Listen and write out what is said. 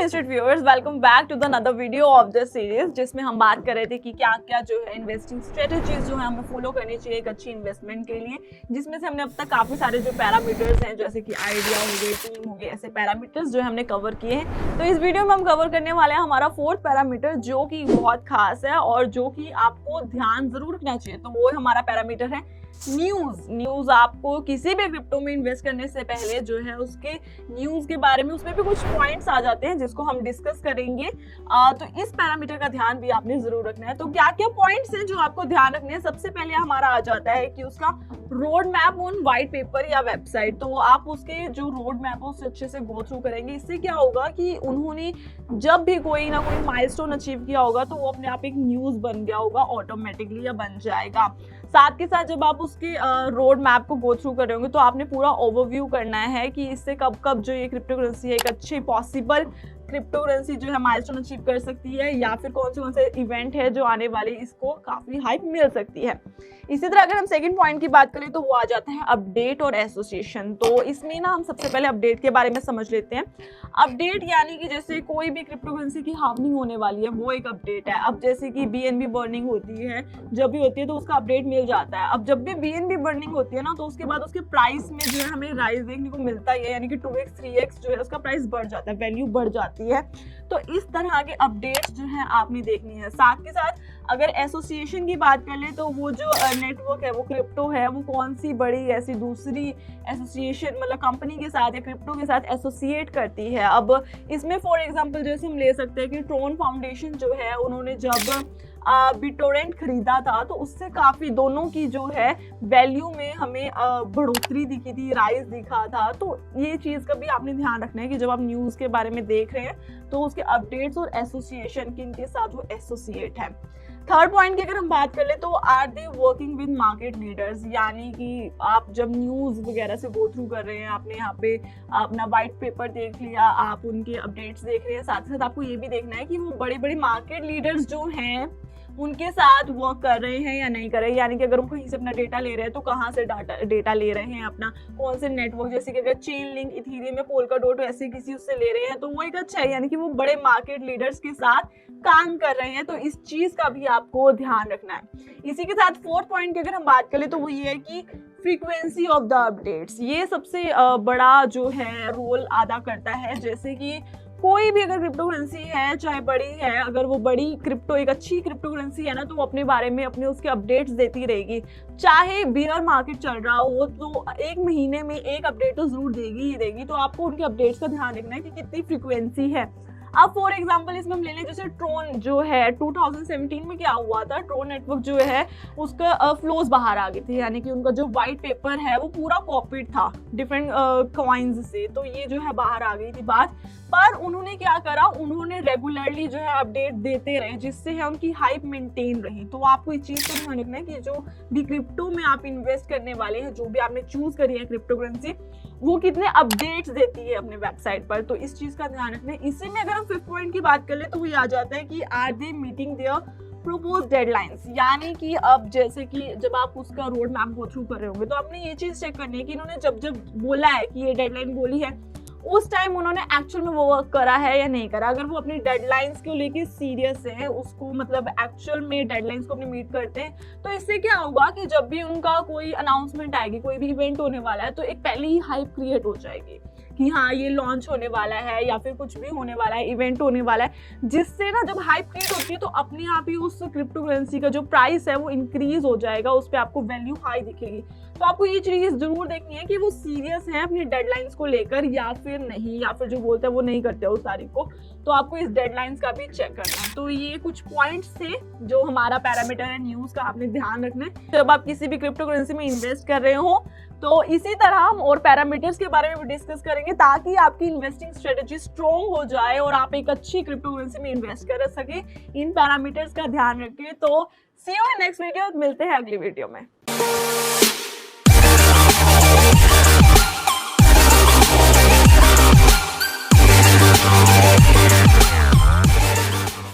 Instant viewers, welcome back to the another video of the series, जिसमें हम बात कर रहे थे कि क्या क्या जो है इन्वेस्टिंग स्ट्रेटजीज जो है हमें फॉलो करनी चाहिए एक अच्छी इन्वेस्टमेंट के लिए, जिसमें से हमने अब तक काफी सारे जो पैरामीटर्स हैं जैसे कि आइडिया हो गए, टीम हो गए, ऐसे पैरामीटर्स जो है हमने कवर किए हैं। तो इस वीडियो में हम कवर करने वाले हैं हमारा फोर्थ पैरामीटर, जो कि बहुत खास है और जो कि आपको ध्यान जरूर रखना चाहिए। तो वो हमारा पैरामीटर है न्यूज। आपको किसी भी क्रिप्टो में इन्वेस्ट करने से पहले जो है उसके न्यूज के बारे में, उसमें भी कुछ पॉइंट्स आ जाते हैं जिसको हम डिस्कस करेंगे। तो इस पैरामीटर का ध्यान भी आपने जरूर रखना है। तो क्या क्या पॉइंट्स हैं जो आपको ध्यान रखने हैं? सबसे पहले हमारा आ जाता है कि उसका road map on white paper या वेबसाइट। तो आप उसके जो रोड मैप है उससे अच्छे से गो थ्रू करेंगे। इससे क्या होगा कि उन्होंने जब भी कोई ना कोई माइलस्टोन अचीव किया होगा तो वो अपने आप एक न्यूज बन गया होगा ऑटोमेटिकली, या बन जाएगा। साथ के साथ जब आप उसके रोड मैप को गो थ्रू कर रहे होंगे तो आपने पूरा ओवरव्यू करना है कि इससे कब कब जो ये क्रिप्टो करेंसी है एक अच्छी पॉसिबल क्रिप्टो करेंसी जो है माइलस्टोन अचीव कर सकती है, या फिर कौन से इवेंट है जो आने वाले इसको काफी हाइप मिल सकती है। इसी तरह अगर हम सेकंड पॉइंट की बात करें तो वो आ जाता है अपडेट और एसोसिएशन। तो इसमें ना हम सबसे पहले अपडेट के बारे में समझ लेते हैं। अपडेट यानी कि जैसे कोई भी क्रिप्टो करेंसी की हार्वनिंग होने वाली है वो एक अपडेट है। अब जैसे कि BNB बर्निंग होती है, जब भी होती है तो उसका अपडेट मिल जाता है। अब जब भी BNB बर्निंग होती है ना तो उसके बाद उसके प्राइस में जो है हमें राइज देखने को मिलता है, यानी कि 2x 3x जो है उसका प्राइस बढ़ जाता है, वैल्यू बढ़ जाती है। तो इस तरह के अपडेट्स जो है आपने देखनी है। साथ के साथ अगर एसोसिएशन की बात कर ले तो वो जो नेटवर्क है, वो क्रिप्टो है, वो कौन सी बड़ी ऐसी दूसरी एसोसिएशन मतलब कंपनी के साथ या क्रिप्टो के साथ एसोसिएट करती है। अब इसमें फॉर एग्जांपल जैसे हम ले सकते हैं कि ट्रोन फाउंडेशन जो है, उन्होंने जब बिटटोरेंट खरीदा था तो उससे काफी दोनों की जो है वैल्यू में हमें बढ़ोतरी दिखी थी, राइज दिखा था। तो ये चीज का भी आपने ध्यान रखना है कि जब आप न्यूज के बारे में देख रहे हैं तो उसके अपडेट्स और एसोसिएशन किनके साथ वो एसोसिएट है। थर्ड पॉइंट की अगर हम बात कर ले तो are they working with market leaders, यानी कि आप जब न्यूज वगैरह से गो थ्रू कर रहे हैं, आपने यहाँ पे अपना व्हाइट पेपर देख लिया, आप उनके अपडेट्स देख रहे हैं, साथ ही साथ आपको ये भी देखना है कि वो बड़े बड़े मार्केट लीडर्स जो हैं उनके साथ वर्क कर रहे हैं या नहीं कर रहे हैं। यानी कि अगर वो कहीं से अपना डेटा ले रहे हैं तो कहाँ से डेटा ले रहे हैं, अपना कौन से नेटवर्क, जैसे कि अगर चेन लिंक, इथेरियम या पोल्काडॉट ऐसे किसी उससे ले रहे हैं तो वो एक अच्छा है, यानी कि वो बड़े मार्केट लीडर्स के साथ काम कर रहे हैं। तो इस चीज का भी आपको ध्यान रखना है। इसी के साथ फोर्थ पॉइंट की अगर हम बात करें तो वो ये है कि फ्रीक्वेंसी ऑफ द अपडेट्स। ये सबसे बड़ा जो है रोल अदा करता है। जैसे कि कोई भी अगर क्रिप्टो करेंसी है, चाहे बड़ी है, अगर वो बड़ी क्रिप्टो एक अच्छी क्रिप्टो करेंसी है ना तो वो अपने बारे में अपने उसके अपडेट्स देती रहेगी। चाहे बियर मार्केट चल रहा हो तो एक महीने में एक अपडेट तो जरूर देगी ही देगी। तो आपको उनके अपडेट्स का ध्यान रखना है कि कितनी फ्रीक्वेंसी है। अब फॉर एग्जांपल इसमें हम ले लें जैसे ट्रोन जो है 2017 में क्या हुआ था, ट्रोन नेटवर्क जो है उसका फ्लोज बाहर आ गए थे, यानी कि उनका जो व्हाइट पेपर है वो पूरा कॉपीड था डिफरेंट कॉइन्स से। तो ये जो है बाहर आ गई थी बात, पर उन्होंने क्या करा, उन्होंने रेगुलरली जो है अपडेट देते रहे, जिससे है उनकी हाइप मेंटेन रही। तो आपको इस चीज का ध्यान रखना है कि जो भी क्रिप्टो में आप इन्वेस्ट करने वाले हैं, जो भी आपने चूज करी है क्रिप्टो करेंसी, वो कितने अपडेट्स देती है अपने वेबसाइट पर। तो इस चीज का ध्यान रखना है। इसी में अगर हम फिफ्थ पॉइंट की बात कर ले तो ये आ जाता है कि are they meeting their propose deadlines. यानी कि अब जैसे कि जब आप उसका रोड मैप गो थ्रू कर रहे होंगे तो आपने ये चीज चेक करनी है कि इन्होंने जब जब बोला है कि ये डेडलाइन बोली है उस टाइम उन्होंने एक्चुअल में वो वर्क करा है या नहीं करा। अगर वो अपनी डेडलाइंस को लेके सीरियस है, उसको मतलब एक्चुअल में डेडलाइंस को अपने मीट करते हैं, तो इससे क्या होगा कि जब भी उनका कोई अनाउंसमेंट आएगी, कोई भी इवेंट होने वाला है, तो एक पहले ही हाइप क्रिएट हो जाएगी कि हाँ ये लॉन्च होने वाला है या फिर कुछ भी होने वाला है, इवेंट होने वाला है। जिससे ना जब हाइप क्रिएट होती है तो अपने आप ही उस क्रिप्टो करेंसी का जो प्राइस है वो इंक्रीज हो जाएगा, उस पर आपको वैल्यू हाई दिखेगी। तो आपको ये चीज जरूर देखनी है कि वो सीरियस है अपनी डेडलाइंस को लेकर या फिर नहीं, या फिर जो बोलते हैं वो नहीं करते उस तारीख को। तो आपको इस डेडलाइंस का भी चेक करना है। तो ये कुछ पॉइंट्स थे जो हमारा पैरामीटर है न्यूज का, आपने ध्यान रखना है जब आप किसी भी क्रिप्टो करेंसी में इन्वेस्ट कर रहे हो। तो इसी तरह हम और पैरामीटर्स के बारे में भी डिस्कस करेंगे ताकि आपकी इन्वेस्टिंग स्ट्रेटेजी स्ट्रॉन्ग हो जाए और आप एक अच्छी क्रिप्टो करेंसी में इन्वेस्ट कर सके। इन पैरामीटर्स का ध्यान रखिए। तो सी यू इन नेक्स्ट वीडियो, मिलते हैं अगली वीडियो में।